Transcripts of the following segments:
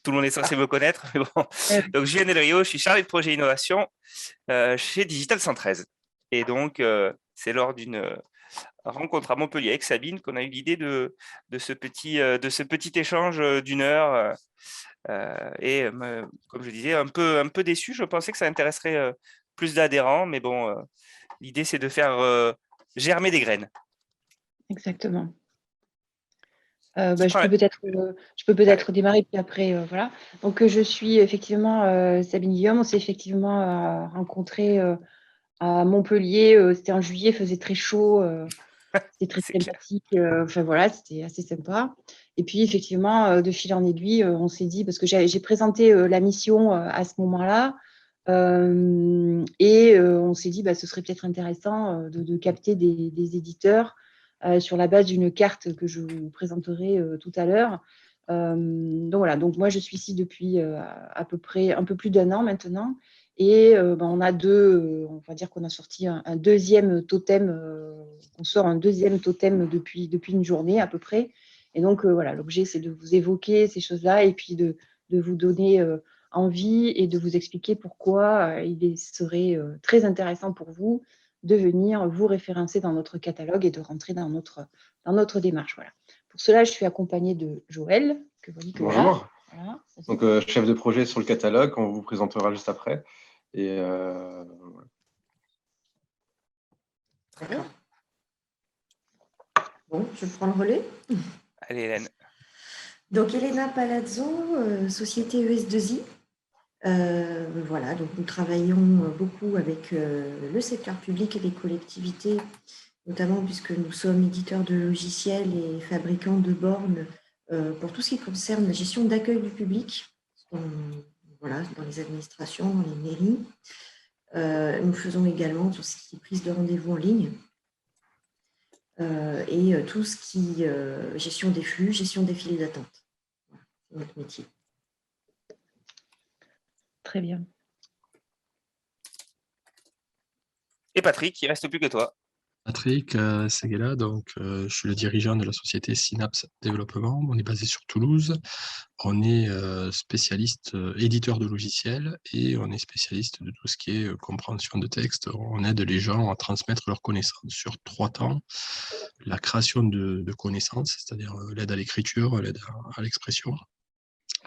tout le monde est censé me connaître. Mais bon. Donc, Julien Del Rio, je suis chargé de projet innovation chez Digital 113. Et donc, c'est lors d'une rencontre à Montpellier avec Sabine qu'on a eu l'idée de ce petit échange d'une heure. Comme je disais, un peu déçu. Je pensais que ça intéresserait plus d'adhérents, mais bon, l'idée, c'est de faire germer des graines. Exactement. Je peux peut-être démarrer, puis après, voilà. Donc, je suis effectivement Sabine Guillaume. On s'est effectivement rencontrés à Montpellier. C'était en juillet, il faisait très chaud. C'était très C'est clair. sympathique. Enfin, voilà, c'était assez sympa. Et puis, effectivement, de fil en aiguille, on s'est dit, parce que j'ai présenté la mission à ce moment-là, et on s'est dit, ce serait peut-être intéressant de capter des éditeurs sur la base d'une carte que je vous présenterai tout à l'heure. Donc voilà, donc moi je suis ici depuis à peu près un peu plus d'1 an maintenant. Et on a on va dire qu'on a sorti un deuxième totem, on sort un deuxième totem depuis une journée à peu près. Et donc voilà, l'objet c'est de vous évoquer ces choses-là et puis de vous donner envie et de vous expliquer pourquoi il serait très intéressant pour vous de venir vous référencer dans notre catalogue et de rentrer dans notre démarche. Voilà. Pour cela, je suis accompagnée de Joël, que vous dites que Bonjour. voilà. Donc, chef de projet sur le catalogue, on vous présentera juste après. Et Très bien. Bon, je prends le relais. Allez, Hélène. Donc, Elena Palazzo, société ES2I. Voilà, donc nous travaillons beaucoup avec le secteur public et les collectivités, notamment puisque nous sommes éditeurs de logiciels et fabricants de bornes pour tout ce qui concerne la gestion d'accueil du public dans les administrations, dans les mairies. Nous faisons également tout ce qui est prise de rendez-vous en ligne et tout ce qui est gestion des flux, gestion des files d'attente. Voilà, c'est notre métier. Très bien. Et Patrick, il ne reste plus que toi. Patrick Seguela, donc je suis le dirigeant de la société Synapse Développement. On est basé sur Toulouse. On est spécialiste éditeur de logiciels et on est spécialiste de tout ce qui est compréhension de texte. On aide les gens à transmettre leurs connaissances sur 3 temps. La création de connaissances, c'est-à-dire l'aide à l'écriture, l'aide à l'expression.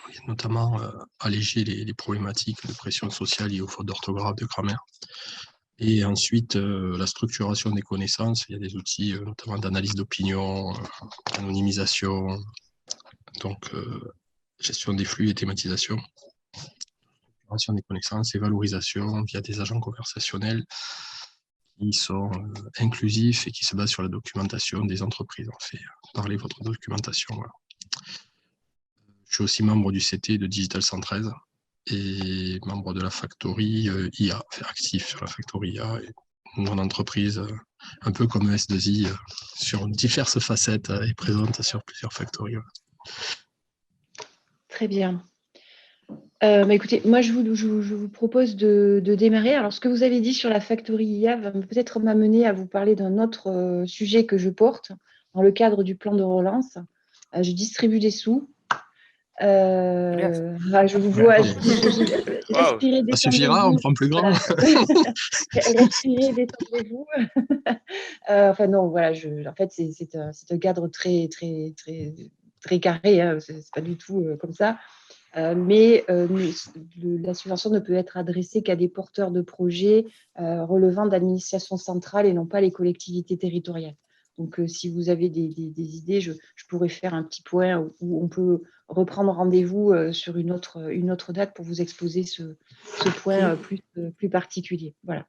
On aide notamment à alléger les problématiques de pression sociale liées aux fautes d'orthographe, de grammaire. Et ensuite, la structuration des connaissances, il y a des outils notamment d'analyse d'opinion, anonymisation, donc gestion des flux et thématisation, structuration des connaissances et valorisation via des agents conversationnels qui sont inclusifs et qui se basent sur la documentation des entreprises. On fait parler votre documentation. Voilà. Je suis aussi membre du CT de Digital 113 et membre de la Factory IA, actif sur la Factory IA, et mon entreprise, un peu comme ES2I, sur diverses facettes, est présente sur plusieurs Factories. Voilà. Très bien. Écoutez, moi je vous propose de démarrer. Alors, ce que vous avez dit sur la Factory IA va peut-être m'amener à vous parler d'un autre sujet que je porte dans le cadre du plan de relance. Je distribue des sous. Je vous vois. Respirez, détendez-vous. Ça suffira, on prend plus grand. Voilà. Respirez, détendez-vous. Enfin non, voilà. En fait, c'est un cadre très très très très carré. Hein, c'est pas du tout comme ça. Mais la subvention ne peut être adressée qu'à des porteurs de projets relevant d'administration centrale et non pas les collectivités territoriales. Donc, si vous avez des idées, je pourrais faire un petit point où on peut reprendre rendez-vous sur une autre date pour vous exposer ce point plus particulier. Voilà.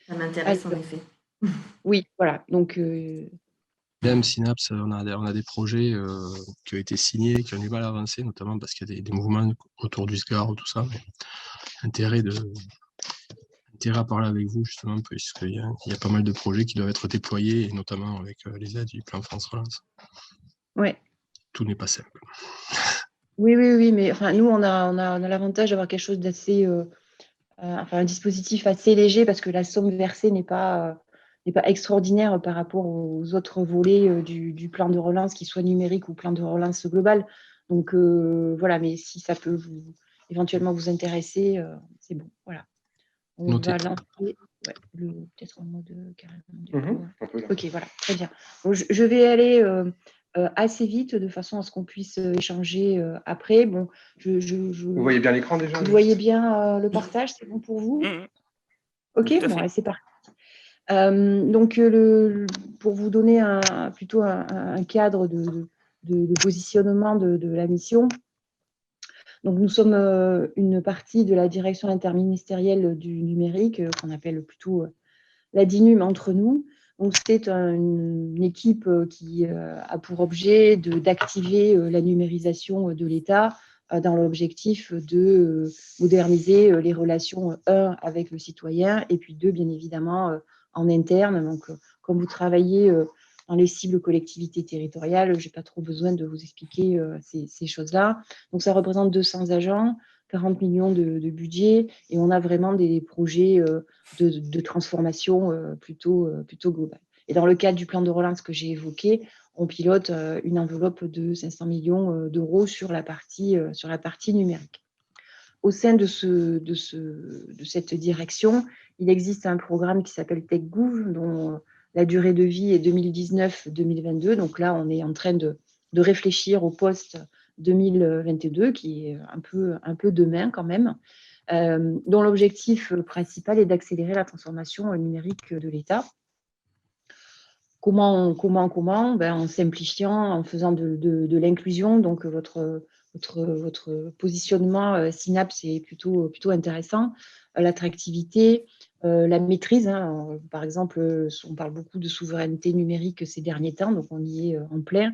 Ça m'intéresse en effet. Oui, voilà. Donc, Même Synapse, on a des projets qui ont été signés, qui ont du mal à avancer, notamment parce qu'il y a des mouvements autour du SGAR, tout ça. Mais intérêt à parler avec vous, justement, puisqu'il y a pas mal de projets qui doivent être déployés, et notamment avec les aides du plan France Relance. Ouais. Tout n'est pas simple. Oui, mais enfin, nous, on a l'avantage d'avoir quelque chose d'assez, un dispositif assez léger parce que la somme versée n'est pas extraordinaire par rapport aux autres volets du plan de relance, qu'il soit numérique ou plan de relance global. Donc, voilà, mais si ça peut éventuellement vous intéresser, c'est bon. Voilà. On Noté. va lancer peut-être en mode carrément. On peut, là. Ok, voilà, très bien. Donc, je vais aller assez vite de façon à ce qu'on puisse échanger après. Bon, Vous voyez bien l'écran déjà? vous voyez bien le partage, c'est bon pour vous? Ok, Tout à bon, fait. allez, c'est parti. Donc, pour vous donner plutôt un cadre de positionnement de la mission, donc nous sommes une partie de la direction interministérielle du numérique, qu'on appelle plutôt la DINUM entre nous. Donc, c'est une équipe qui a pour objet d'activer la numérisation de l'État dans l'objectif de moderniser les relations, avec le citoyen, et puis deux, bien évidemment, en interne. Donc, comme vous travaillez dans les cibles collectivités territoriales, je n'ai pas trop besoin de vous expliquer ces choses-là. Donc, ça représente 200 agents, 40 millions de budget, et on a vraiment des projets de transformation plutôt globale. Et dans le cadre du plan de relance que j'ai évoqué, on pilote une enveloppe de 500 millions d'euros sur la partie numérique. Au sein de cette direction, il existe un programme qui s'appelle TechGouv, dont la durée de vie est 2019-2022. Donc là, on est en train de réfléchir au poste 2022, qui est un peu demain quand même, dont l'objectif principal est d'accélérer la transformation numérique de l'État. Comment En simplifiant, en faisant de l'inclusion. Donc, votre positionnement Synapse est plutôt intéressant. L'attractivité, la maîtrise. Par exemple, on parle beaucoup de souveraineté numérique ces derniers temps, donc on y est en plein.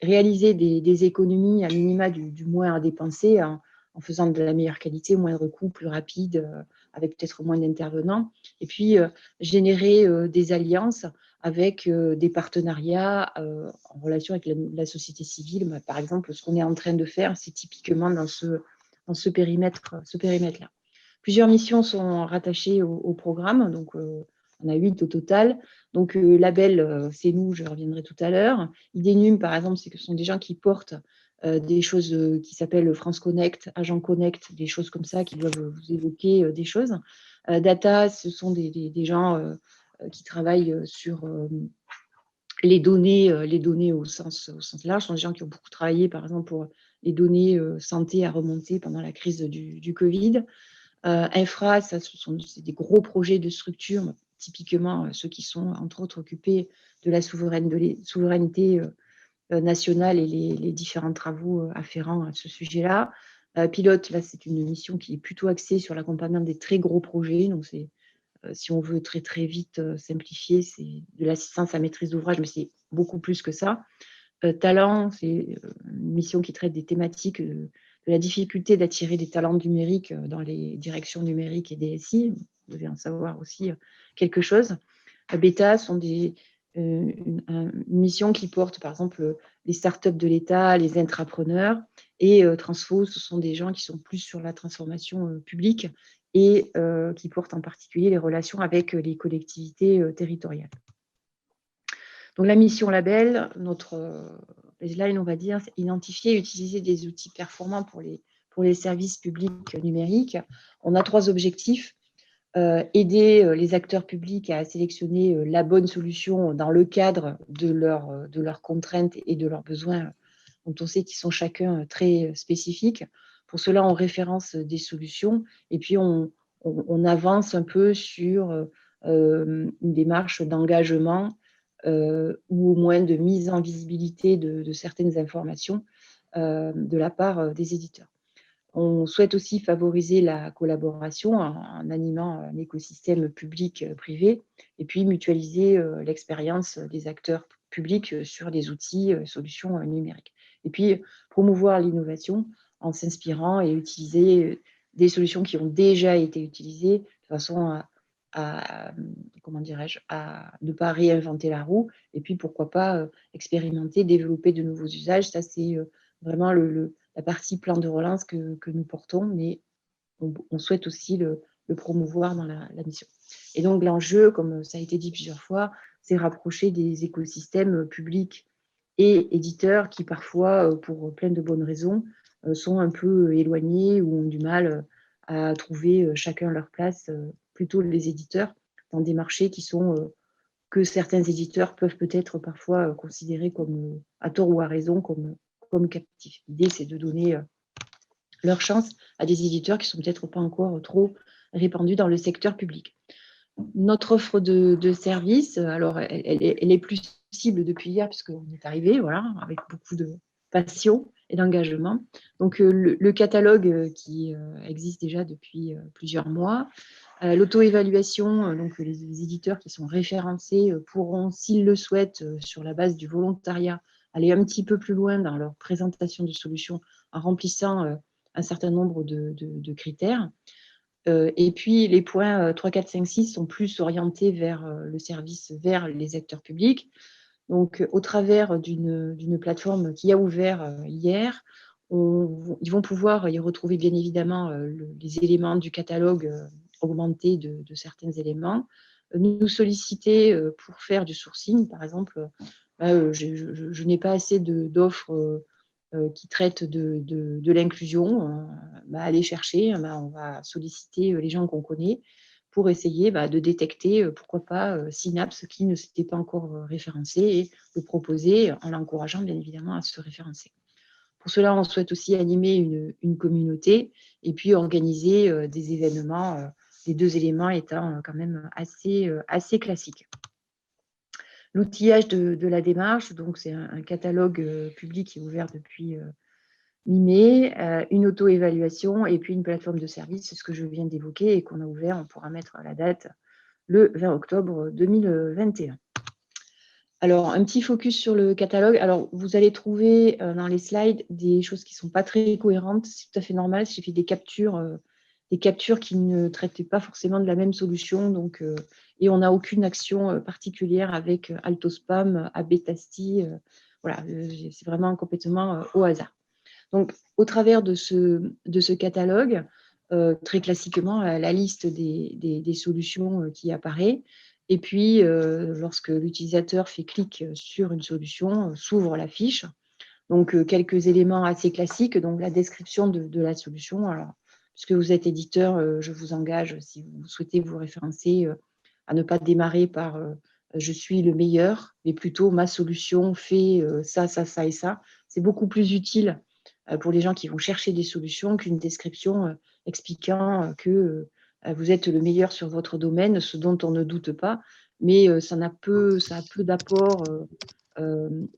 Réaliser des économies à minima du moins à dépenser en faisant de la meilleure qualité, moindre coût, plus rapide, avec peut-être moins d'intervenants. Et puis, générer des alliances avec des partenariats en relation avec la société civile. Par exemple, ce qu'on est en train de faire, c'est typiquement dans ce périmètre-là. Plusieurs missions sont rattachées au programme, donc on a 8 au total. Donc, label, c'est nous, je reviendrai tout à l'heure. IDENUM, par exemple, ce sont des gens qui portent des choses qui s'appellent France Connect, Agent Connect, des choses comme ça qui doivent vous évoquer des choses. Data, ce sont des gens qui travaillent sur les données au sens large. Ce sont des gens qui ont beaucoup travaillé, par exemple, pour les données santé à remonter pendant la crise du Covid. Infra, c'est des gros projets de structure, typiquement ceux qui sont, entre autres, occupés de la souveraineté nationale et les différents travaux afférents à ce sujet-là. Pilote, là, c'est une mission qui est plutôt axée sur l'accompagnement des très gros projets. Donc, c'est si on veut très très vite simplifier, c'est de l'assistance à maîtrise d'ouvrage, mais c'est beaucoup plus que ça. Talent, c'est une mission qui traite des thématiques de la difficulté d'attirer des talents numériques dans les directions numériques et DSI. Vous devez en savoir aussi quelque chose. Beta sont une mission qui porte, par exemple, les startups de l'État, les intrapreneurs. Et Transfo, ce sont des gens qui sont plus sur la transformation publique et qui portent en particulier les relations avec les collectivités territoriales. Donc, la mission label, notre baseline, on va dire, c'est identifier et utiliser des outils performants pour les services publics numériques. On a 3 objectifs. Aider les acteurs publics à sélectionner la bonne solution dans le cadre de leurs contraintes et de leurs besoins, dont on sait qu'ils sont chacun très spécifiques. Pour cela, on référence des solutions et puis on avance un peu sur une démarche d'engagement ou au moins de mise en visibilité de certaines informations de la part des éditeurs. On souhaite aussi favoriser la collaboration en animant un écosystème public-privé et puis mutualiser l'expérience des acteurs publics sur des outils, solutions numériques. Et puis promouvoir l'innovation en s'inspirant et utiliser des solutions qui ont déjà été utilisées de façon à ne pas réinventer la roue et puis pourquoi pas expérimenter, développer de nouveaux usages. Ça, c'est vraiment la partie plan de relance que nous portons, mais on souhaite aussi le promouvoir dans la mission. Et donc, l'enjeu, comme ça a été dit plusieurs fois, c'est rapprocher des écosystèmes publics et éditeurs qui parfois, pour plein de bonnes raisons, sont un peu éloignés ou ont du mal à trouver chacun leur place, plutôt les éditeurs, dans des marchés qui sont que certains éditeurs peuvent peut-être parfois considérer comme, à tort ou à raison, comme captifs. L'idée, c'est de donner leur chance à des éditeurs qui sont peut-être pas encore trop répandus dans le secteur public. Notre offre de service, alors elle est plus cible depuis hier puisqu'on est arrivé, voilà, avec beaucoup de passion et d'engagement. Donc le catalogue qui existe déjà depuis plusieurs mois, l'auto-évaluation, donc les éditeurs qui sont référencés pourront, s'ils le souhaitent, sur la base du volontariat, aller un petit peu plus loin dans leur présentation de solutions en remplissant un certain nombre de critères. Et puis, les points 3, 4, 5, 6 sont plus orientés vers le service, vers les acteurs publics. Donc, au travers d'une plateforme qui a ouvert hier, ils vont pouvoir y retrouver bien évidemment les éléments du catalogue augmenté de certains éléments, nous solliciter pour faire du sourcing, par exemple. Je n'ai pas assez d'offres qui traitent de l'inclusion. Aller chercher, on va solliciter les gens qu'on connaît pour essayer de détecter, pourquoi pas, Synapse qui ne s'était pas encore référencé et le proposer en l'encourageant bien évidemment à se référencer. Pour cela, on souhaite aussi animer une communauté et puis organiser des événements, les deux éléments étant quand même assez classiques. L'outillage de la démarche, donc c'est un catalogue public qui est ouvert depuis mi-mai, une auto-évaluation et puis une plateforme de service, c'est ce que je viens d'évoquer et qu'on a ouvert, on pourra mettre la date le 20 octobre 2021. Alors, un petit focus sur le catalogue. Alors, vous allez trouver dans les slides des choses qui ne sont pas très cohérentes. C'est tout à fait normal. J'ai fait des captures qui ne traitaient pas forcément de la même solution. Donc, et on n'a aucune action particulière avec Altospam, Abetasti. Voilà, c'est vraiment complètement au hasard. Donc, au travers de ce catalogue, très classiquement, la liste des solutions qui apparaît. Et puis, lorsque l'utilisateur fait clic sur une solution, s'ouvre la fiche. Donc, quelques éléments assez classiques. Donc, la description de la solution. Alors, puisque vous êtes éditeur, je vous engage, si vous souhaitez vous référencer, à ne pas démarrer par je suis le meilleur, mais plutôt ma solution fait ça, ça, ça et ça. C'est beaucoup plus utile pour les gens qui vont chercher des solutions qu'une description expliquant que vous êtes le meilleur sur votre domaine, ce dont on ne doute pas, mais ça a peu d'apport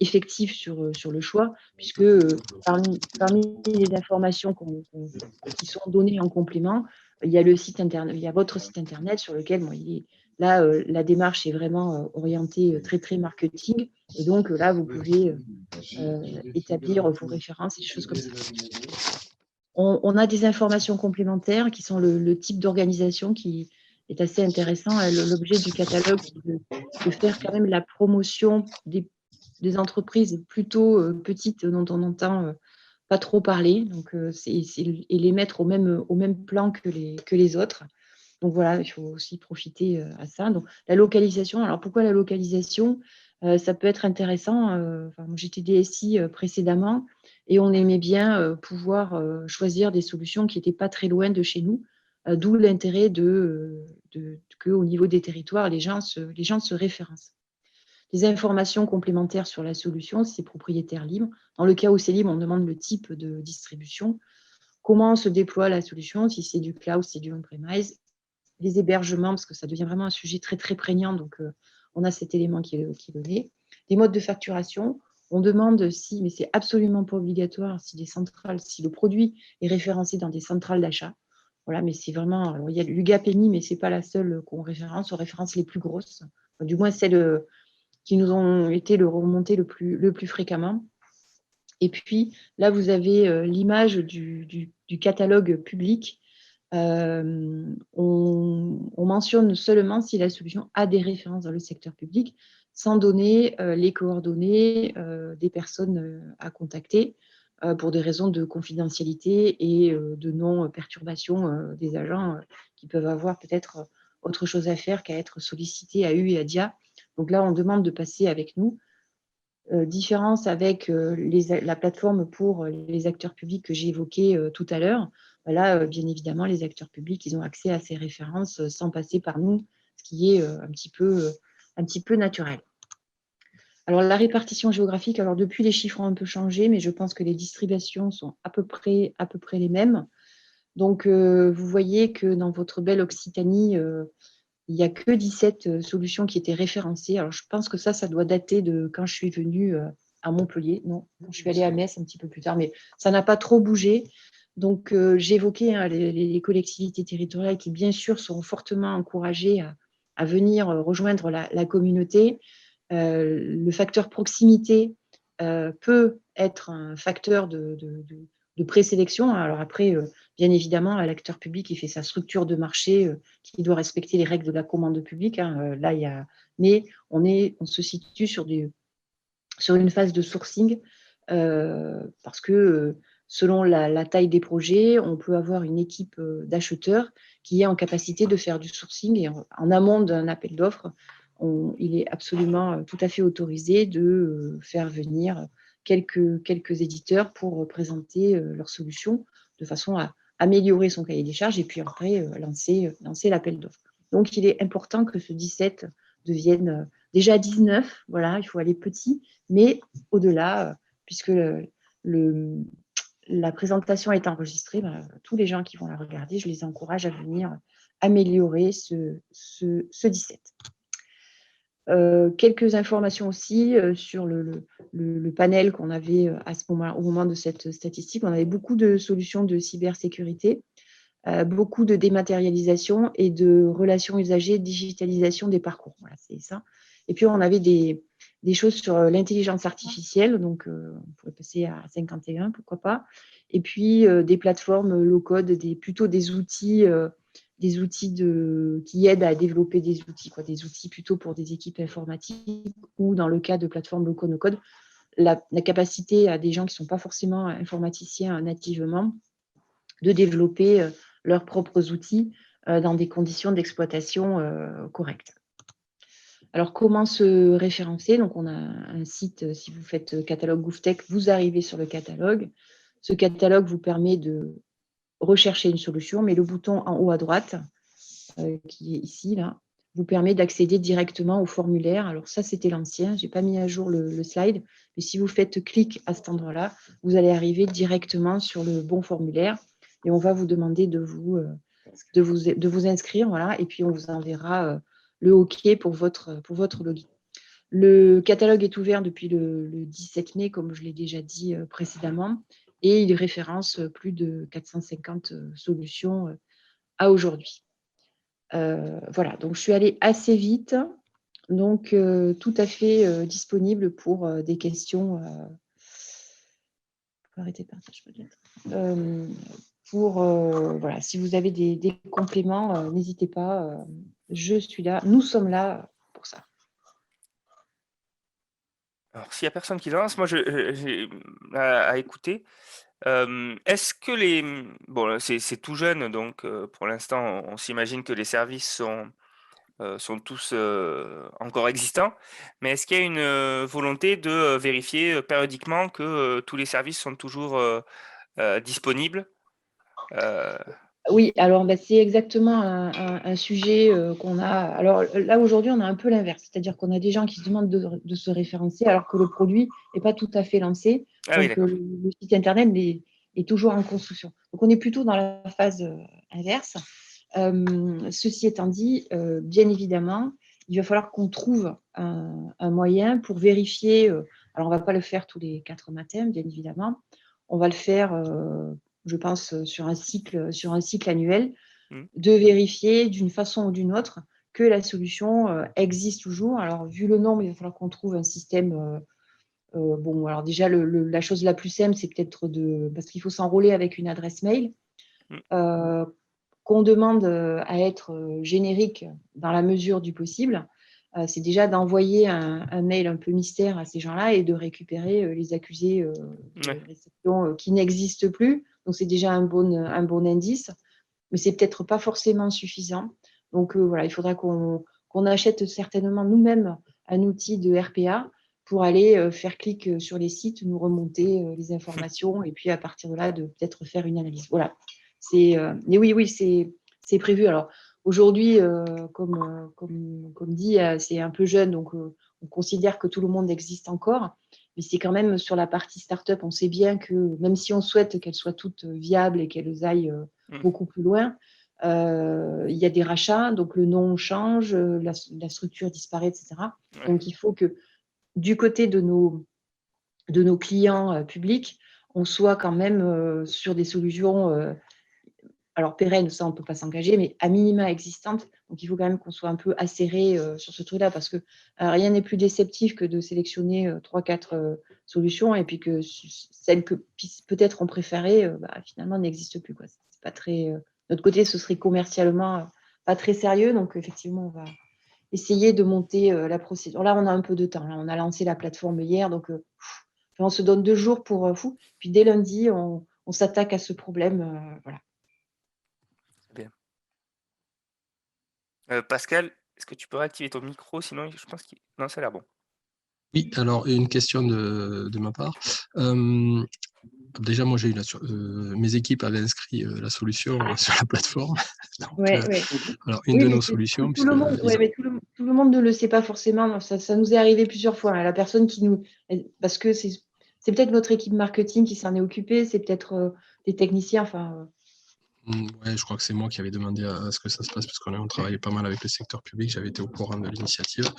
effectif sur le choix, puisque parmi les informations qui sont données en complément, il y a le site internet, il y a votre site internet sur lequel là, la démarche est vraiment orientée très, très marketing. Et donc, là, vous pouvez établir vos références et des choses comme ça. On a des informations complémentaires qui sont le type d'organisation qui est assez intéressant. L'objet du catalogue, c'est de faire quand même la promotion des entreprises plutôt petites dont on n'entend pas trop parler. Donc, et les mettre au même plan que les autres. Donc voilà, il faut aussi profiter à ça. Donc la localisation, alors pourquoi la localisation? Ça peut être intéressant. Moi, j'étais DSI précédemment et on aimait bien pouvoir choisir des solutions qui n'étaient pas très loin de chez nous, d'où l'intérêt qu'au niveau des territoires, les gens se référencent. Des informations complémentaires sur la solution, si c'est propriétaire libre. Dans le cas où c'est libre, on demande le type de distribution, comment se déploie la solution, si c'est du cloud, si c'est du on-premise, les hébergements, parce que ça devient vraiment un sujet très, très prégnant. Donc, on a cet élément qui est donné. Des modes de facturation. On demande si, mais c'est absolument pas obligatoire, si le produit est référencé dans des centrales d'achat. Voilà, mais c'est vraiment. Alors, il y a l'UGAPMI, mais ce n'est pas la seule qu'on référence. On référence les plus grosses, enfin, du moins celles qui nous ont été remontées le plus fréquemment. Et puis, là, vous avez l'image du catalogue public. On mentionne seulement si la solution a des références dans le secteur public, sans donner les coordonnées des personnes à contacter pour des raisons de confidentialité et de non-perturbation des agents qui peuvent avoir peut-être autre chose à faire qu'à être sollicités à U et à DIA. Donc là, on demande de passer avec nous. différence avec la plateforme pour les acteurs publics que j'ai évoquée tout à l'heure. Là, bien évidemment, les acteurs publics, ils ont accès à ces références sans passer par nous, ce qui est un petit peu naturel. Alors, la répartition géographique, alors depuis, les chiffres ont un peu changé, mais je pense que les distributions sont à peu près les mêmes. Donc, vous voyez que dans votre belle Occitanie, il n'y a que 17 solutions qui étaient référencées. Alors, je pense que ça doit dater de quand je suis venue à Montpellier. Non, je suis allée à Metz un petit peu plus tard, mais ça n'a pas trop bougé. Donc, j'évoquais les collectivités territoriales qui, bien sûr, sont fortement encouragées à venir rejoindre la communauté. Le facteur proximité peut être un facteur de présélection. Alors après, bien évidemment, l'acteur public, il fait sa structure de marché qui doit respecter les règles de la commande publique. Mais on se situe sur une phase de sourcing parce que selon la taille des projets, on peut avoir une équipe d'acheteurs qui est en capacité de faire du sourcing et en amont d'un appel d'offres. Il est absolument tout à fait autorisé de faire venir quelques éditeurs pour présenter leurs solutions de façon à améliorer son cahier des charges et puis après lancer l'appel d'offres. Donc, il est important que ce 17 devienne déjà 19. Voilà, il faut aller petit, mais au-delà, puisque la présentation est enregistrée, tous les gens qui vont la regarder, je les encourage à venir améliorer ce 17. Quelques informations aussi sur le panel qu'on avait à ce moment, au moment de cette statistique. On avait beaucoup de solutions de cybersécurité, beaucoup de dématérialisation et de relations usagers, digitalisation des parcours. Voilà, c'est ça. Et puis, on avait des choses sur l'intelligence artificielle, donc on pourrait passer à 51, pourquoi pas. Et puis, des plateformes low-code, plutôt des outils qui aident à développer des outils plutôt pour des équipes informatiques ou dans le cas de plateformes low-code, no-code, la capacité à des gens qui ne sont pas forcément informaticiens nativement de développer leurs propres outils dans des conditions d'exploitation correctes. Alors, comment se référencer? Donc, on a un site, si vous faites catalogue GouffTech, vous arrivez sur le catalogue. Ce catalogue vous permet de rechercher une solution, mais le bouton en haut à droite, qui est ici, là, vous permet d'accéder directement au formulaire. Alors ça, c'était l'ancien, je n'ai pas mis à jour le slide, mais si vous faites clic à cet endroit-là, vous allez arriver directement sur le bon formulaire et on va vous demander de vous inscrire, voilà, et puis on vous enverra le OK pour votre login. Le catalogue est ouvert depuis le 17 mai, comme je l'ai déjà dit précédemment, et il référence plus de 450 solutions à aujourd'hui. Voilà, donc je suis allée assez vite, donc tout à fait disponible pour des questions. Arrêtez de partage peut-être. Voilà, si vous avez des compléments, n'hésitez pas. Je suis là, nous sommes là pour ça. Alors, s'il n'y a personne qui lance, moi, j'ai à écouter. Est-ce que bon, c'est tout jeune, donc pour l'instant, on s'imagine que les services sont tous encore existants, mais est-ce qu'il y a une volonté de vérifier périodiquement que tous les services sont toujours disponibles? Oui, alors c'est exactement un sujet qu'on a. Alors là, aujourd'hui, on a un peu l'inverse, c'est-à-dire qu'on a des gens qui se demandent de se référencer alors que le produit n'est pas tout à fait lancé. Ah oui, Donc, d'accord. le site Internet est toujours en construction. Donc, on est plutôt dans la phase inverse. Ceci étant dit, bien évidemment, il va falloir qu'on trouve un moyen pour vérifier. Alors, on ne va pas le faire tous les 4 matins, bien évidemment. On va le faire je pense, sur un cycle annuel, de vérifier d'une façon ou d'une autre que la solution existe toujours. Alors, vu le nombre, il va falloir qu'on trouve un système. Bon, alors déjà, la chose la plus simple, c'est peut-être parce qu'il faut s'enrôler avec une adresse mail, qu'on demande à être générique dans la mesure du possible. C'est déjà d'envoyer un mail un peu mystère à ces gens-là et de récupérer les accusés de réception qui n'existent plus. Donc, c'est déjà un bon indice, mais c'est peut-être pas forcément suffisant. Donc, voilà, il faudra qu'on achète certainement nous-mêmes un outil de RPA pour aller faire clic sur les sites, nous remonter les informations et puis à partir de là, de peut-être faire une analyse. Voilà. Mais oui, c'est prévu. Alors aujourd'hui, comme dit, c'est un peu jeune, donc on considère que tout le monde existe encore. Mais c'est quand même sur la partie start-up, on sait bien que même si on souhaite qu'elles soient toutes viables et qu'elles aillent beaucoup plus loin, il y a des rachats, donc le nom change, la structure disparaît, etc. Ouais. Donc il faut que du côté de nos clients publics, on soit quand même sur des solutions alors pérennes, ça on ne peut pas s'engager, mais à minima existantes. Donc il faut quand même qu'on soit un peu acéré sur ce truc-là, parce que rien n'est plus déceptif que de sélectionner 3-4 solutions et puis que celles que peut-être on préférait finalement n'existent plus, quoi. C'est pas très, de notre côté, ce serait commercialement pas très sérieux. Donc effectivement, on va essayer de monter la procédure. Là, on a un peu de temps. Là, on a lancé la plateforme hier, donc on se donne 2 jours pour puis dès lundi, on s'attaque à ce problème. Voilà. Bien. Pascal, est-ce que tu peux réactiver ton micro? Sinon, je pense que non, ça a l'air bon. Oui, alors une question de ma part. Déjà, moi, j'ai eu mes équipes avaient inscrit la solution sur la plateforme. Donc, Ouais. alors, une Oui, de mais nos solutions, tout le monde, mais tout le monde ne le sait pas forcément. Ça nous est arrivé plusieurs fois. La personne parce que c'est peut-être notre équipe marketing qui s'en est occupée, c'est peut-être des techniciens. Enfin, ouais, je crois que c'est moi qui avais demandé à ce que ça se passe parce qu'on travaillait pas mal avec le secteur public. J'avais été au courant de l'initiative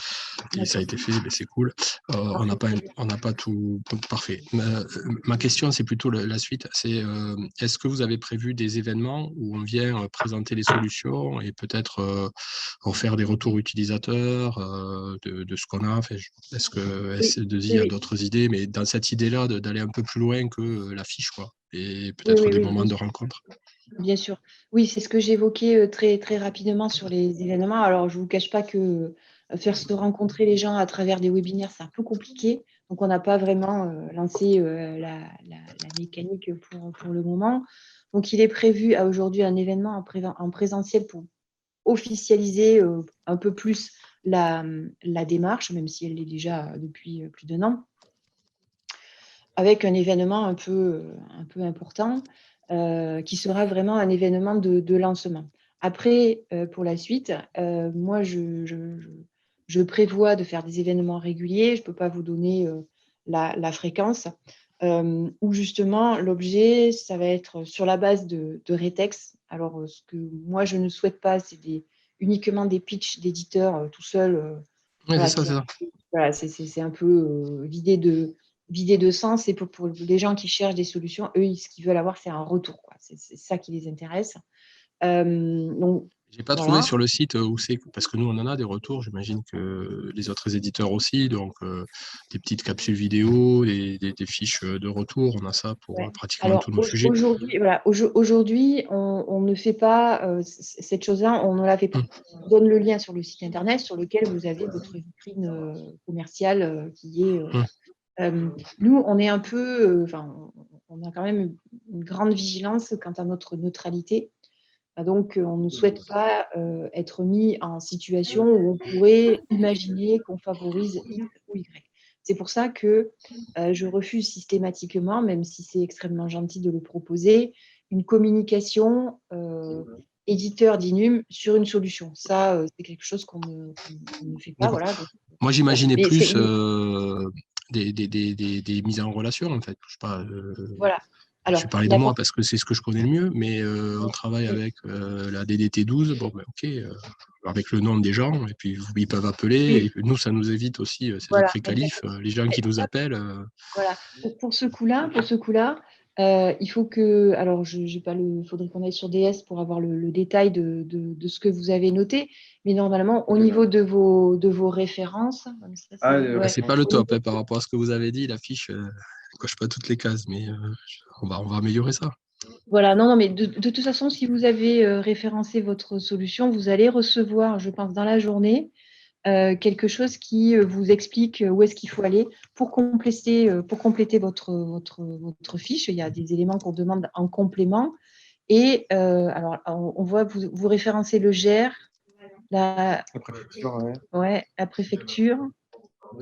et ça a été fait, mais c'est cool. On n'a pas tout parfait. Ma question, c'est plutôt la suite. C'est est-ce que vous avez prévu des événements où on vient présenter les solutions et peut-être faire des retours utilisateurs de ce qu'on a fait? Est-ce que S2I a d'autres idées, mais dans cette idée-là d'aller un peu plus loin que la fiche, quoi, et peut-être des moments de rencontre? Bien sûr. Oui, c'est ce que j'évoquais très, très rapidement sur les événements. Alors, je ne vous cache pas que faire se rencontrer les gens à travers des webinaires, c'est un peu compliqué. Donc, on n'a pas vraiment lancé la mécanique pour le moment. Donc, il est prévu aujourd'hui un événement en présentiel pour officialiser un peu plus la démarche, même si elle l'est déjà depuis plus d'1 an, avec un événement un peu important qui sera vraiment un événement de lancement. Après, pour la suite, moi, je prévois de faire des événements réguliers. Je ne peux pas vous donner la fréquence. Où justement, l'objet, ça va être sur la base de Retex. Alors, ce que moi, je ne souhaite pas, c'est uniquement des pitchs d'éditeurs tout seuls. Oui, Voilà, c'est ça. voilà, c'est un peu vidé de sens. Et pour les gens qui cherchent des solutions, eux, ce qu'ils veulent avoir, c'est un retour, quoi. C'est ça qui les intéresse. Donc, j'ai pas voilà. trouvé sur le site où c'est, parce que nous, on en a des retours, j'imagine que les autres éditeurs aussi, donc des petites capsules vidéo, des fiches de retour, on a ça pour pratiquement Alors, tous nos sujets. aujourd'hui, on ne fait pas cette chose-là, on ne la fait pas. On donne le lien sur le site internet sur lequel vous avez votre vitrine commerciale qui est. Nous, on est un peu, on a quand même une grande vigilance quant à notre neutralité. Donc, on ne souhaite pas être mis en situation où on pourrait imaginer qu'on favorise X ou Y. C'est pour ça que je refuse systématiquement, même si c'est extrêmement gentil de le proposer, une communication éditeur d'Inum sur une solution. Ça, c'est quelque chose qu'on ne fait pas. Voilà. Donc, moi, j'imaginais mais plus des mises en relation, en fait. Je sais pas. Voilà. Alors, je vais parler de moi parce que c'est ce que je connais le mieux, mais on travaille avec la DDT12, bon, ben, ok, avec le nom des gens, et puis ils peuvent appeler, et nous, ça nous évite aussi, c'est le pré-qualif, les gens qui nous appellent. Voilà. Pour ce coup-là, il faut que, alors j'ai pas faudrait qu'on aille sur DS pour avoir le détail de ce que vous avez noté, mais normalement, au niveau de vos références, c'est pas le top par rapport à ce que vous avez dit, la fiche coche pas toutes les cases, mais on va améliorer ça. Voilà, non, mais de toute façon, si vous avez référencé votre solution, vous allez recevoir, je pense, dans la journée, quelque chose qui vous explique où est-ce qu'il faut aller pour compléter votre fiche. Il y a des éléments qu'on demande en complément. Et alors, on voit, vous référencez le GER, la préfecture.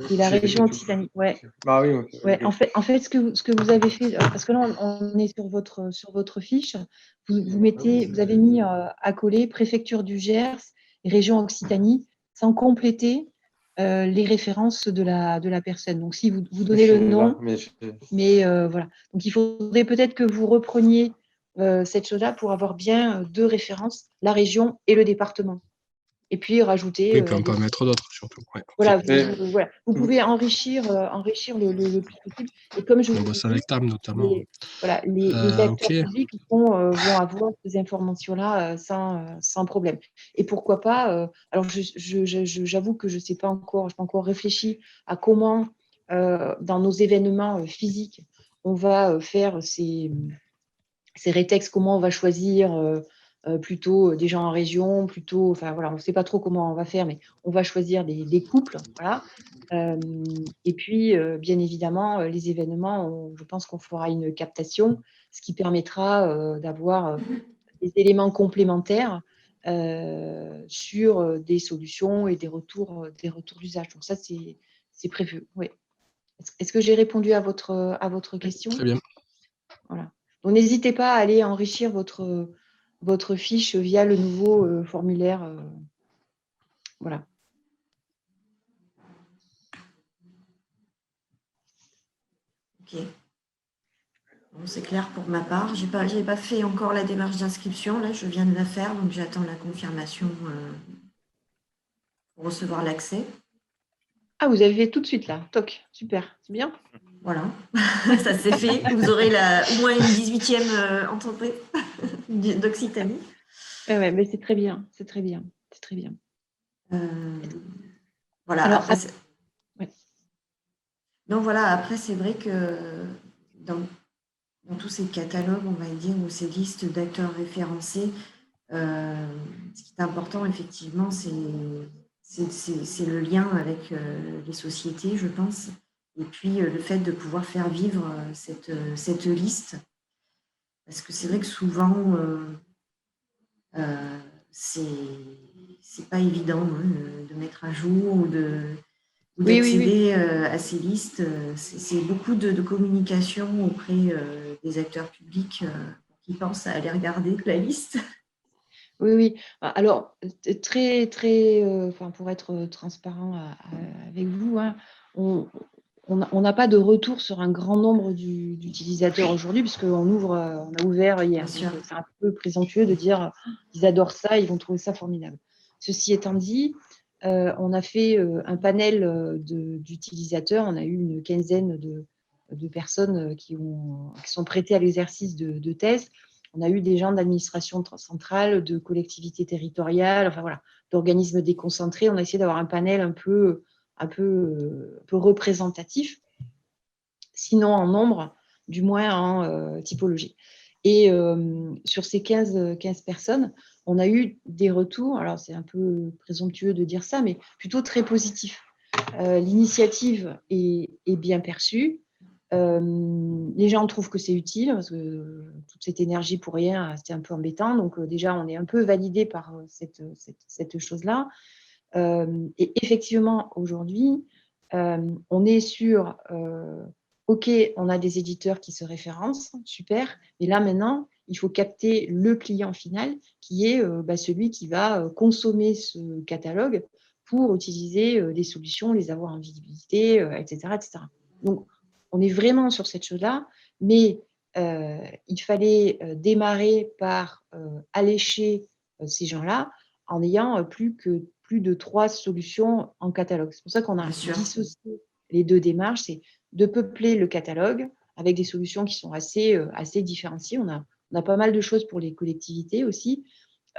Et la région Occitanie, ouais. Ah oui, ok. Ouais, en fait, ce que vous avez fait, parce que là, on est sur votre fiche, vous avez mis accolé préfecture du Gers et région Occitanie, sans compléter les références de la personne. Donc, si vous donnez le nom, mais voilà. Donc, il faudrait peut-être que vous repreniez cette chose-là pour avoir bien deux références, la région et le département. Et puis rajouter. Oui, puis on peut en mettre d'autres surtout. Ouais. Voilà, vous pouvez enrichir le plus possible. Et comme je On vous bosse l'ai dit, avec TAM notamment. les acteurs Ok. publics vont avoir ces informations-là sans problème. Et pourquoi pas, alors j'avoue que je n'ai pas encore réfléchi à comment, dans nos événements physiques, on va faire ces rétex, comment on va choisir plutôt des gens en région, plutôt, enfin voilà, on ne sait pas trop comment on va faire, mais on va choisir des couples, voilà. Et puis, bien évidemment, les événements, je pense qu'on fera une captation, ce qui permettra d'avoir des éléments complémentaires sur des solutions et des retours d'usage. Donc ça, c'est prévu. Oui. Est-ce que j'ai répondu à votre question? Très bien. Voilà. Donc, n'hésitez pas à aller enrichir votre fiche via le nouveau formulaire. Voilà. Ok. Bon, c'est clair pour ma part. J'ai pas fait encore la démarche d'inscription. Là, je viens de la faire, donc j'attends la confirmation pour recevoir l'accès. Ah, vous avez fait tout de suite là. Toc, super, c'est bien. Voilà, ça s'est fait. Vous aurez au moins une 18e entreprise d'Occitanie. Ouais, mais c'est très bien, c'est très bien, c'est très bien. Voilà. Alors, Après, ouais. donc voilà, après, c'est vrai que dans tous ces catalogues, on va dire, ou ces listes d'acteurs référencés, ce qui est important, effectivement, c'est le lien avec les sociétés, je pense, et puis le fait de pouvoir faire vivre cette liste. Parce que c'est vrai que souvent, c'est pas évident de mettre à jour ou d'accéder à ces listes. C'est beaucoup de communication auprès des acteurs publics qui pensent à aller regarder la liste. Oui. Alors, très, très, pour être transparent avec vous, hein, on n'a pas de retour sur un grand nombre d'utilisateurs aujourd'hui, puisqu'on a ouvert hier. C'est un peu présomptueux de dire qu'ils adorent ça, ils vont trouver ça formidable. Ceci étant dit, on a fait un panel d'utilisateurs. On a eu une quinzaine de personnes qui sont prêtées à l'exercice de thèse. On a eu des gens d'administration centrale, de collectivités territoriales, enfin voilà, d'organismes déconcentrés. On a essayé d'avoir un panel un peu représentatif, sinon en nombre, du moins en typologie. Et sur ces 15 personnes, on a eu des retours, alors c'est un peu présomptueux de dire ça, mais plutôt très positifs. L'initiative est bien perçue. Les gens trouvent que c'est utile, parce que toute cette énergie pour rien, c'était un peu embêtant. Donc déjà, on est un peu validé par cette chose-là. Et effectivement, aujourd'hui, on est sur, OK, on a des éditeurs qui se référencent, super, mais là maintenant, il faut capter le client final qui est celui qui va consommer ce catalogue pour utiliser des solutions, les avoir en visibilité, etc., etc. Donc, on est vraiment sur cette chose-là, mais il fallait démarrer par allécher ces gens-là en ayant plus de 3 solutions en catalogue. C'est pour ça qu'on a dissocié les deux démarches, c'est de peupler le catalogue avec des solutions qui sont assez différenciées. On a pas mal de choses pour les collectivités aussi.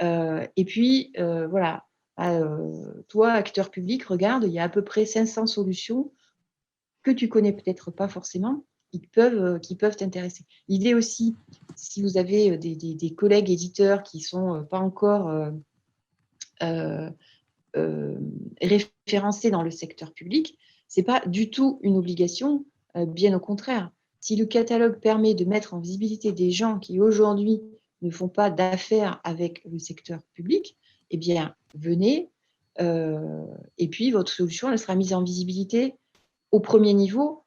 Et puis, voilà, toi, acteur public, regarde, il y a à peu près 500 solutions que tu connais peut-être pas forcément, qui peuvent t'intéresser. L'idée aussi, si vous avez des collègues éditeurs qui ne sont pas encore référencés dans le secteur public, ce n'est pas du tout une obligation, bien au contraire. Si le catalogue permet de mettre en visibilité des gens qui aujourd'hui ne font pas d'affaires avec le secteur public, eh bien, venez, et puis votre solution elle sera mise en visibilité au premier niveau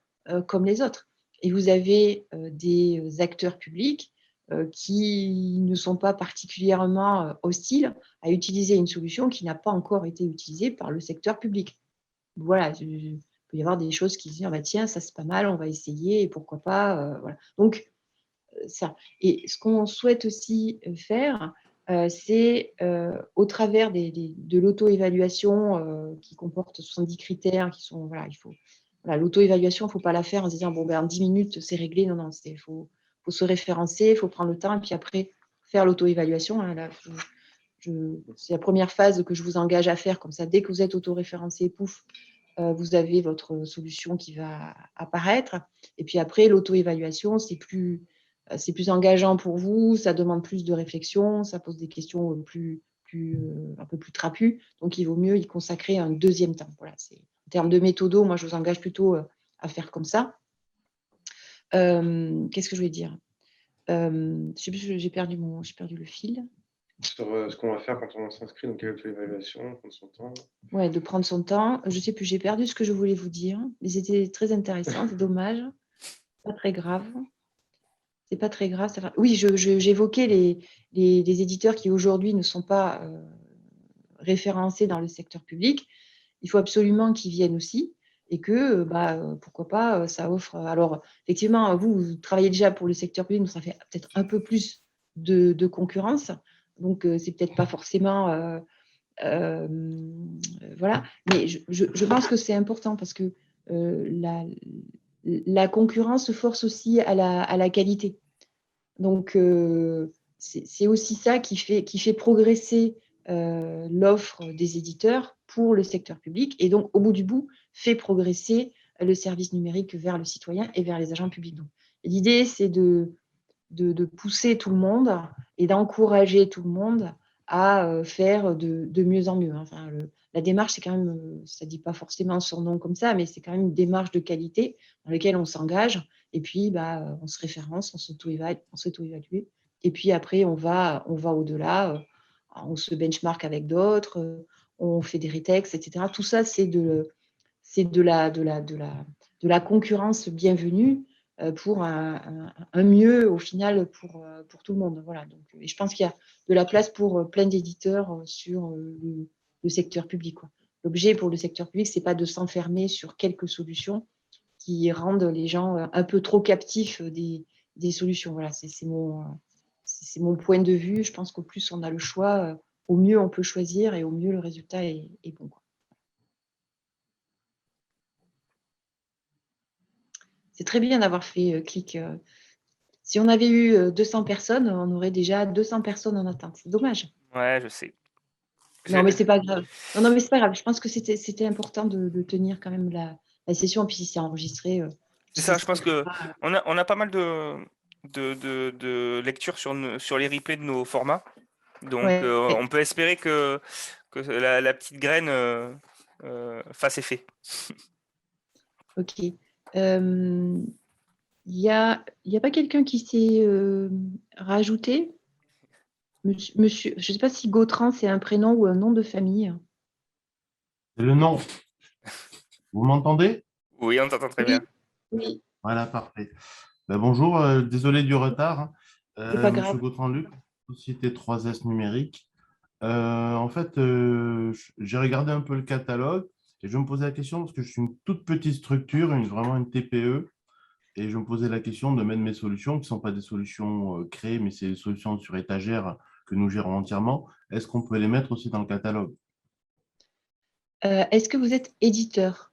comme les autres. Et vous avez des acteurs publics qui ne sont pas particulièrement hostiles à utiliser une solution qui n'a pas encore été utilisée par le secteur public. Voilà, il peut y avoir des choses qui disent, ah bah tiens, ça c'est pas mal, on va essayer, et pourquoi pas. Voilà. Donc, ça. Et ce qu'on souhaite aussi faire, c'est au travers de l'auto-évaluation qui comporte 70 critères qui sont, voilà, l'auto-évaluation, il ne faut pas la faire en se disant, bon, ben, en 10 minutes, c'est réglé. Non, non, il faut se référencer, il faut prendre le temps, et puis après, faire l'auto-évaluation. Hein, là, c'est la première phase que je vous engage à faire, comme ça, dès que vous êtes auto-référencé, pouf, vous avez votre solution qui va apparaître. Et puis après, l'auto-évaluation, c'est plus engageant pour vous, ça demande plus de réflexion, ça pose des questions un peu plus trapues. Donc, il vaut mieux y consacrer un deuxième temps. Voilà, en termes de méthodo, moi, je vous engage plutôt à faire comme ça. Qu'est-ce que je voulais dire je sais plus, j'ai perdu le fil. Sur ce qu'on va faire quand on s'inscrit, donc quelle évaluation, prendre son temps. Ouais, de prendre son temps. Je ne sais plus, j'ai perdu ce que je voulais vous dire, mais c'était très intéressant, c'est dommage. Pas très grave. C'est pas très grave. Oui, j'évoquais les éditeurs qui aujourd'hui ne sont pas référencés dans le secteur public. Il faut absolument qu'ils viennent aussi et que, pourquoi pas, ça offre. Alors, effectivement, vous travaillez déjà pour le secteur public, donc ça fait peut-être un peu plus de concurrence. Donc, c'est peut-être pas forcément. Voilà. Mais je pense que c'est important parce que la concurrence force aussi à la qualité. Donc, c'est aussi ça qui fait progresser l'offre des éditeurs pour le secteur public et donc, au bout du bout, fait progresser le service numérique vers le citoyen et vers les agents publics. L'idée, c'est de pousser tout le monde et d'encourager tout le monde à faire de mieux en mieux. Enfin, la démarche, c'est quand même, ça ne dit pas forcément son nom comme ça, mais c'est quand même une démarche de qualité dans laquelle on s'engage et puis on se référence, on s'auto-évalue. Et puis après, on va au-delà, on se benchmark avec d'autres, on fait des retextes, etc. Tout ça, c'est de la concurrence bienvenue pour un mieux au final pour tout le monde. Voilà. Donc, et je pense qu'il y a de la place pour plein d'éditeurs sur le secteur public, quoi. L'objet pour le secteur public, c'est pas de s'enfermer sur quelques solutions qui rendent les gens un peu trop captifs des solutions. Voilà, c'est mon point de vue. Je pense qu'au plus on a le choix, au mieux on peut choisir et au mieux le résultat est bon, quoi. C'est très bien d'avoir fait Click. Si on avait eu 200 personnes, on aurait déjà 200 personnes en attente. C'est dommage. Ouais, je sais. Non, mais c'est pas grave. Non, mais c'est pas grave. Je pense que c'était important de tenir quand même la session. Et puis si c'est enregistré. C'est ça, je pense qu'on a pas mal de lectures sur les replays de nos formats. Donc, Ouais. on peut espérer que la petite graine fasse effet. Ok. Il y a pas quelqu'un qui s'est rajouté? Monsieur, je ne sais pas si Gautran, c'est un prénom ou un nom de famille. C'est le nom. Vous m'entendez? Oui, on t'entend très bien. Oui, Voilà, parfait. Bonjour, désolé du retard, hein. c'est pas grave. Monsieur Gautran-Luc, Société 3S Numérique. En fait, j'ai regardé un peu le catalogue et je me posais la question parce que je suis une toute petite structure, vraiment une TPE, et je me posais la question de mettre mes solutions, qui ne sont pas des solutions créées, mais c'est des solutions sur étagère que nous gérons entièrement. Est-ce qu'on peut les mettre aussi dans le catalogue? Est-ce que vous êtes éditeur?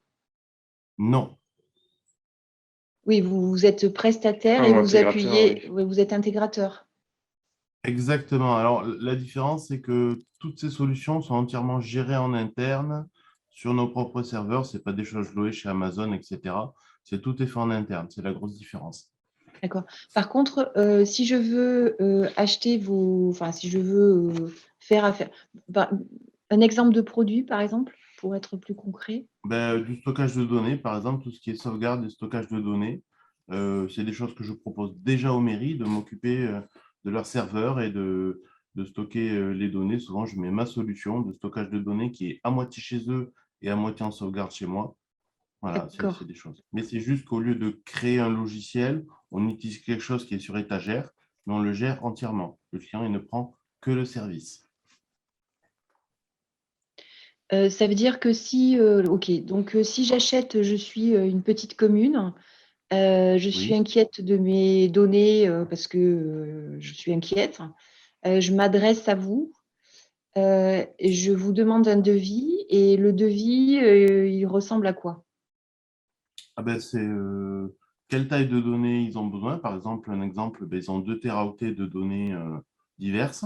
Non. Oui, vous êtes prestataire et vous appuyez, oui, vous êtes intégrateur. Exactement. Alors, la différence, c'est que toutes ces solutions sont entièrement gérées en interne sur nos propres serveurs. Ce n'est pas des choses louées chez Amazon, etc. Tout est fait en interne. C'est la grosse différence. D'accord. Par contre, si je veux acheter si je veux faire affaire, un exemple de produit, par exemple, pour être plus concret. Du stockage de données, par exemple, tout ce qui est sauvegarde et stockage de données, c'est des choses que je propose déjà aux mairies, de m'occuper de leurs serveurs et de stocker les données. Souvent, je mets ma solution de stockage de données qui est à moitié chez eux et à moitié en sauvegarde chez moi. Voilà, D'accord. c'est des choses. Mais c'est juste qu'au lieu de créer un logiciel, on utilise quelque chose qui est sur étagère, mais on le gère entièrement. Le client, il ne prend que le service. Ça veut dire que si, ok, donc si j'achète, je suis une petite commune, je suis Oui, inquiète de mes données parce que je suis inquiète. Je m'adresse à vous, et je vous demande un devis et le devis, il ressemble à quoi? ah ben, c'est quelle taille de données ils ont besoin. Par exemple, un exemple, ben, ils ont 2 téraoctets de données diverses.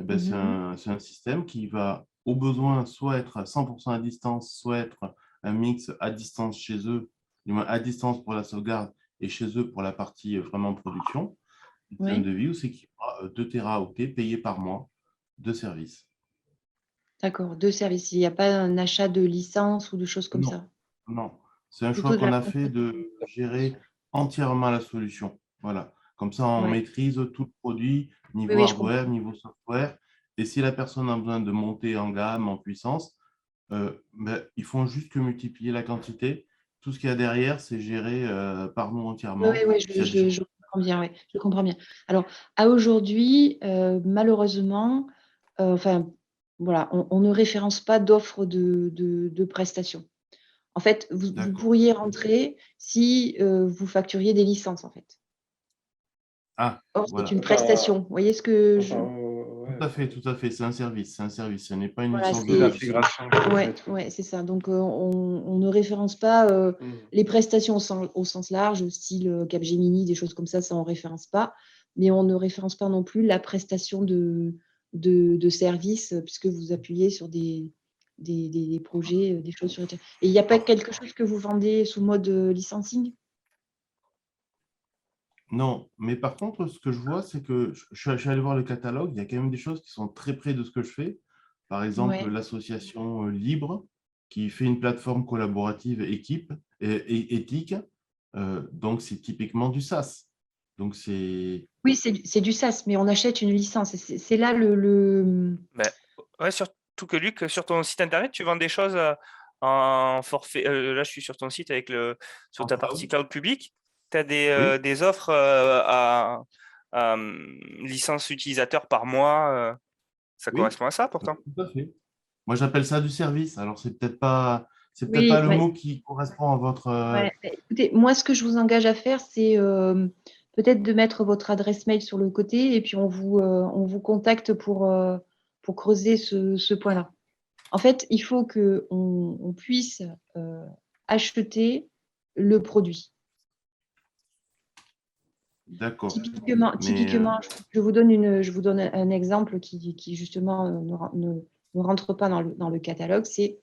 Eh ben, Mhm. c'est un système qui va, au besoin, soit être à 100% à distance, soit être un mix à distance chez eux, du moins à distance pour la sauvegarde et chez eux pour la partie vraiment production. C'est un Oui, devis où c'est qu'il y aura 2 téraoctets payés par mois de service. d'accord, deux services. Il n'y a pas un achat de licence ou de choses comme Non, ça. non. C'est un choix Plutôt de qu'on la a fait prestation. de gérer entièrement la solution. Voilà. Comme ça, on Ouais. maîtrise tout le produit, Oui, niveau oui, je hardware, comprends. niveau software. Et si la personne a besoin de monter en gamme, en puissance, ben, ils font juste que multiplier la quantité. Tout ce qu'il y a derrière, c'est géré par nous Oui, oui, entièrement. oui, S'il y a des choses. je comprends bien. Ouais, je comprends bien. Alors, à aujourd'hui, malheureusement, enfin, voilà, on ne référence pas d'offres de prestations. En fait, vous D'accord. pourriez rentrer si vous facturiez des licences, en fait. Ah, Or, c'est une voilà. prestation. Vous voyez ce que je... Ouais, Tout à fait, tout à fait. C'est un service. C'est un service. Ce n'est pas une Voilà, licence de c'est c'est... logiciel. l'intégration que vous Ouais, faites. ouais, c'est ça. Donc, on ne référence pas Mhm. les prestations au sens large, style Capgemini, des choses comme ça on ne référence pas. Mais on ne référence pas non plus la prestation de services, puisque vous appuyez sur des projets, des choses sur lesquelles... Et il n'y a pas Alors, quelque chose que vous vendez sous mode licensing? non, mais par contre, ce que je vois, c'est que je suis allé voir le catalogue, il y a quand même des choses qui sont très près de ce que je fais. Par exemple, Ouais. l'association Libre, qui fait une plateforme collaborative équipe et éthique. Donc, c'est typiquement du SaaS. Donc, c'est… Oui, c'est du SaaS, mais on achète une licence. Et c'est là Ben, ouais, surtout que Luc, sur ton site internet, tu vends des choses en forfait. Là, je suis sur ton site sur en ta partie cloud. cloud public. Tu as Oui, des offres à, licence utilisateur par mois. Ça oui, correspond à ça pourtant. tout à fait. Moi, j'appelle ça du service. Alors, c'est peut-être pas Oui, le ouais, mot qui correspond à votre… ouais. Bah, écoutez, moi, ce que je vous engage à faire, c'est peut-être de mettre votre adresse mail sur le côté et puis on vous contacte pour creuser ce point-là. En fait, il faut qu'on puisse acheter le produit. D'accord. Mais Typiquement, je vous donne un exemple qui justement ne rentre pas dans le catalogue. C'est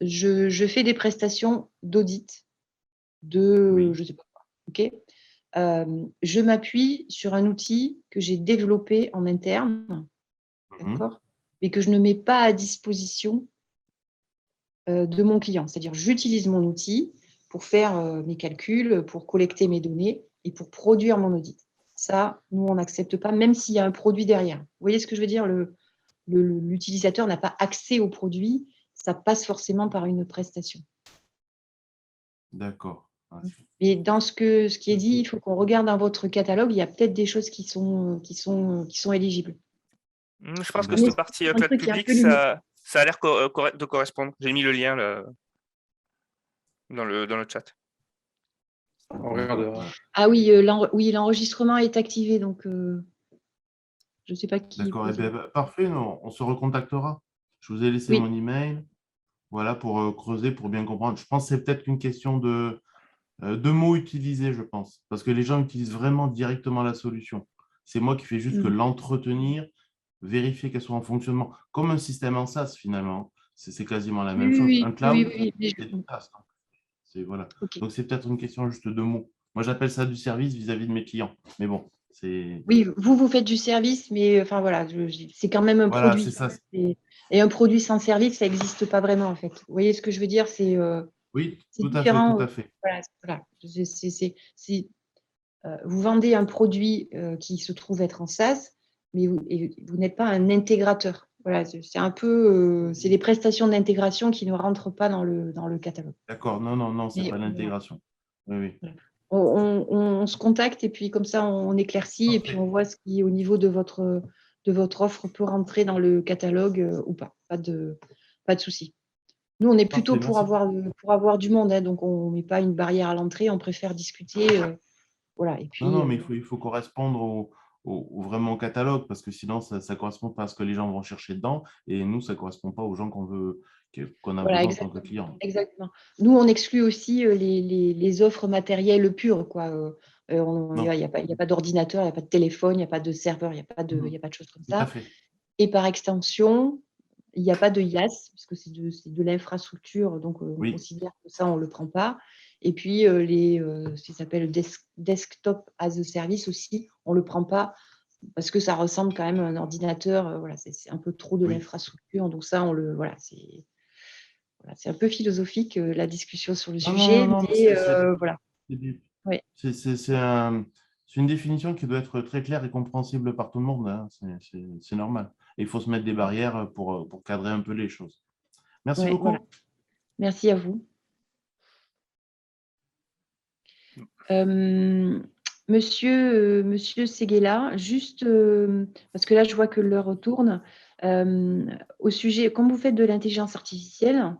je fais des prestations d'audit de, oui. je sais pas quoi, ok. Je m'appuie sur un outil que j'ai développé en interne, Mhm. d'accord, mais que je ne mets pas à disposition de mon client. C'est-à-dire, j'utilise mon outil pour faire mes calculs, pour collecter mes données et pour produire mon audit. Ça, nous, on n'accepte pas, même s'il y a un produit derrière. Vous voyez ce que je veux dire? L'utilisateur n'a pas accès au produit, ça passe forcément par une prestation. D'accord. Ah, Mais dans ce qui est dit, il faut qu'on regarde dans votre catalogue, il y a peut-être des choses qui sont éligibles. Je pense que On est cette d'accord. partie sur un cloud truc qui est un public, peu limité. ça a l'air de correspondre. J'ai mis le lien là, dans le chat. On D'accord. regardera. Voilà. Ah oui, oui, l'enregistrement est activé, donc je ne sais pas qui D'accord. peut Eh dire. ben, parfait, on se recontactera. Je vous ai laissé Oui, mon email, voilà, pour creuser, pour bien comprendre. Je pense que c'est peut-être une question de mots utilisés, je pense, parce que les gens utilisent vraiment directement la solution. C'est moi qui fais juste que mm. l'entretenir, vérifier qu'elle soit en fonctionnement, comme un système en SaaS finalement. C'est quasiment la Oui, même chose. Un oui, oui, oui, cloud, oui, oui, c'est du SaaS. Voilà. ok. Donc c'est peut-être une question juste de mots. Moi, j'appelle ça du service vis-à-vis de mes clients. Mais bon, c'est… Oui, vous faites du service, mais enfin voilà, c'est quand même un Voilà, c'est produit. ça. Et un produit sans service, ça n'existe pas vraiment, en fait. Vous voyez ce que je veux dire? Oui, C'est tout à fait, tout différent. à fait. Voilà, voilà. Vous vendez un produit qui se trouve être en SaaS, mais vous n'êtes pas un intégrateur. Voilà, c'est un peu, c'est les prestations d'intégration qui ne rentrent pas dans le catalogue. D'accord, non, c'est Mais pas l'intégration. Oui. on se contacte et puis comme ça, on éclaircit et puis on voit ce qui, au niveau de votre offre, peut rentrer dans le catalogue ou pas. Pas de souci. Nous, on est plutôt Parfait, merci. pour avoir du monde, hein, donc on ne met pas une barrière à l'entrée, on préfère discuter. Voilà. Et Non, puis, mais il faut correspondre vraiment au catalogue, parce que sinon, ça ne correspond pas à ce que les gens vont chercher dedans, et nous, ça ne correspond pas aux gens qu'on a voilà, besoin en tant que client. exactement. Nous, on exclut aussi les offres matérielles pures, quoi. Il n'y Non, a pas d'ordinateur, il n'y a pas de téléphone, il n'y a pas de serveur, il n'y a pas mhm, de choses comme tout à ça. fait. Et par extension, il n'y a pas de IaaS, parce que c'est de l'infrastructure, donc on Oui, considère que ça, on ne le prend pas. Et puis, ce qui s'appelle desktop as a service aussi, on ne le prend pas, parce que ça ressemble quand même à un ordinateur. Voilà, c'est un peu trop de oui. l'infrastructure, donc ça, voilà, c'est un peu philosophique, la discussion sur le sujet, Non, mais mais voilà. c'est du- Ouais. c'est une définition qui doit être très claire et compréhensible par tout le monde, hein. C'est normal. Et il faut se mettre des barrières pour cadrer un peu les choses. Merci Ouais, voilà. beaucoup. Merci à vous. Monsieur Seguela, juste parce que là, je vois que l'heure tourne, au sujet, quand vous faites de l'intelligence artificielle,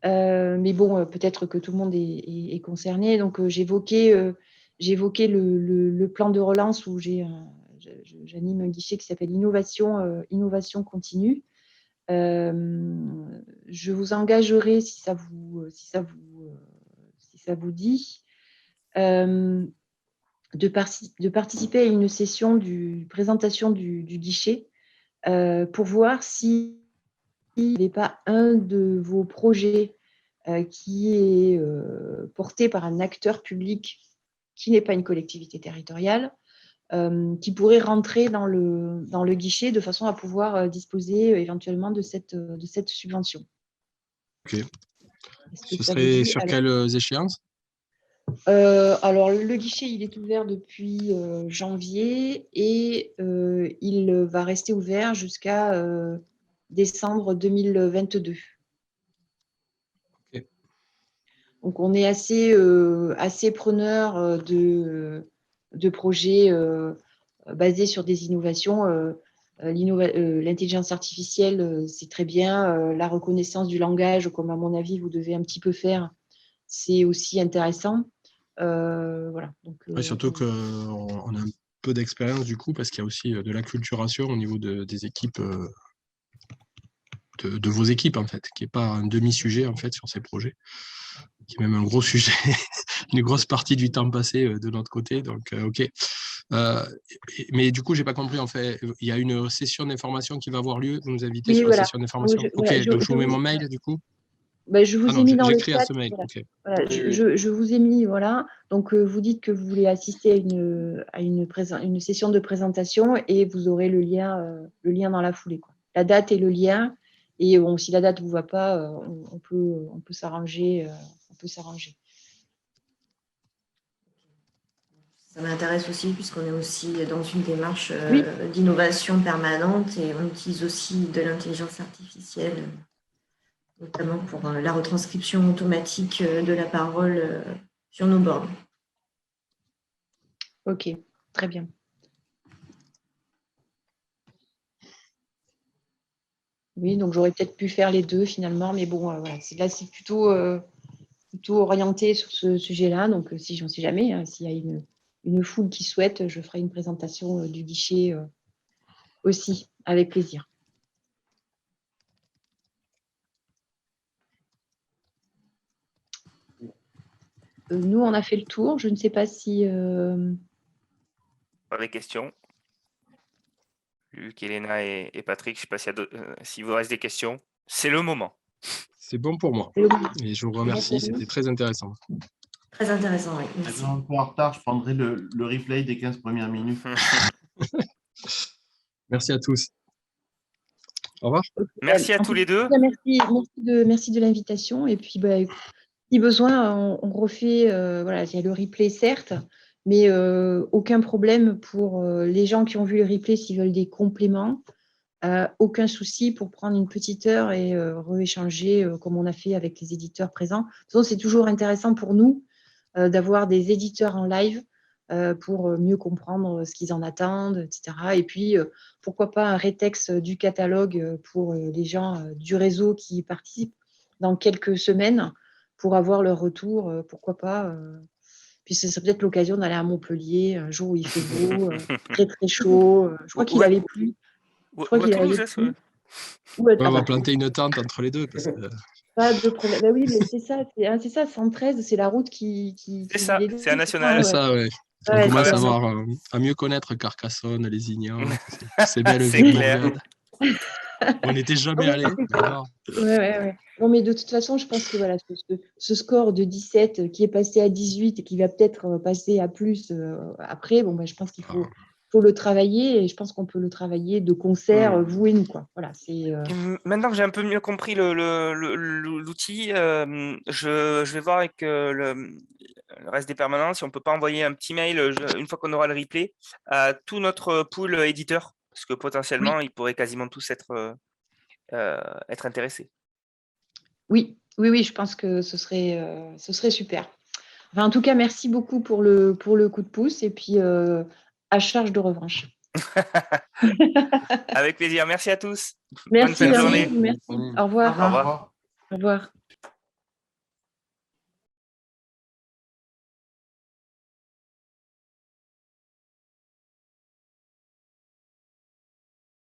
mais bon, peut-être que tout le monde est concerné, donc j'évoquais le plan de relance où j'anime un guichet qui s'appelle Innovation continue. Je vous engagerai, si ça vous dit, de participer à une session de présentation du guichet pour voir s'il n'y avait pas un de vos projets qui est porté par un acteur public qui n'est pas une collectivité territoriale, qui pourrait rentrer dans le guichet de façon à pouvoir disposer éventuellement de cette subvention. Ok. Est-ce que Ce ça vous serait dit? sur Alors, quelles échéances? alors, le guichet, il est ouvert depuis janvier et il va rester ouvert jusqu'à décembre 2022. Ok. Donc, on est assez preneur de projets basés sur des innovations. L'intelligence artificielle, c'est très bien. La reconnaissance du langage, comme à mon avis, vous devez un petit peu faire, c'est aussi intéressant. Voilà. Donc, Ouais, surtout qu'on a un peu d'expérience du coup, parce qu'il y a aussi de l'acculturation au niveau des équipes, de vos équipes en fait, qui n'est pas un demi-sujet en fait sur ces projets, qui est même un gros sujet, une grosse partie du temps passé de notre côté. Donc, ok. Mais du coup, j'ai pas compris en fait. Il y a une session d'information qui va avoir lieu. Vous nous invitez oui, sur la voilà. session d'information. Ok, donc je vous mets mon mail du coup. Je Ah vous ai non, mis dans le j'écris à chat. ce mail. Voilà. Ok. Voilà, Oui, oui. je vous ai mis, voilà. Donc, vous dites que vous voulez assister à une session de présentation et vous aurez le lien dans la foulée, quoi. La date et le lien. Et bon, si la date ne vous va pas, on peut s'arranger. Ça m'intéresse aussi puisqu'on est aussi dans une démarche Oui. d'innovation permanente et on utilise aussi de l'intelligence artificielle, notamment pour la retranscription automatique de la parole sur nos bornes. Ok, très bien. Oui, donc j'aurais peut-être pu faire les deux finalement, mais bon, voilà, là c'est plutôt orienté sur ce sujet-là. Donc, si j'en sais jamais, hein, s'il y a une foule qui souhaite, je ferai une présentation du guichet aussi, avec plaisir. Nous, on a fait le tour. Je ne sais pas si... Pas des questions. Luc, Elena et Patrick, je ne sais pas s'il vous reste des questions. C'est le moment. C'est bon pour moi. Et je vous remercie. C'était très intéressant. Très intéressant, oui. Merci. Un peu en retard, je prendrai le replay des 15 premières minutes. Merci à tous. Au revoir. Merci à tous les deux. Merci de l'invitation. Et puis, si besoin, on refait. Voilà, il y a le replay, certes, mais aucun problème pour les gens qui ont vu le replay s'ils veulent des compléments. aucun souci pour prendre une petite heure et rééchanger comme on a fait avec les éditeurs présents. De toute façon, c'est toujours intéressant pour nous d'avoir des éditeurs en live pour mieux comprendre ce qu'ils en attendent, etc. Et puis, pourquoi pas un rétexte du catalogue pour les gens du réseau qui participent dans quelques semaines pour avoir leur retour, pourquoi pas. Puis ce serait peut-être l'occasion d'aller à Montpellier un jour où il fait beau, très très chaud. Je crois qu'il avait plu. Je crois Ou à qu'il avait Toulouse, plu. Ouais, on va planter une tente entre les deux. Parce que... Pas de problème. Bah oui, mais c'est ça, 113, c'est la route qui C'est ça, les deux, c'est un ça, national. C'est ça, ouais. On Ouais, commence c'est à, ça. à mieux connaître Carcassonne, Lézignan, ces belles C'est villes clair. bourgeoises. On n'était jamais Oui, allés. D'accord. ouais. Non, mais de toute façon, je pense que voilà, ce score de 17 qui est passé à 18 et qui va peut-être passer à plus après, bon, bah, je pense qu'il faut le travailler et je pense qu'on peut le travailler de concert, vous et nous, quoi. Voilà, c'est. Maintenant que j'ai un peu mieux compris l'outil, je vais voir avec le reste des permanents si on ne peut pas envoyer un petit mail une fois qu'on aura le replay à tout notre pool éditeur, parce que potentiellement, ils pourraient quasiment tous être intéressés. Oui, je pense que ce serait super. Enfin, en tout cas, merci beaucoup pour le coup de pouce et puis à charge de revanche. Avec plaisir. Merci à tous. Bonne Merci fin de à journée. vous. Merci. Au revoir. Au revoir. Au revoir.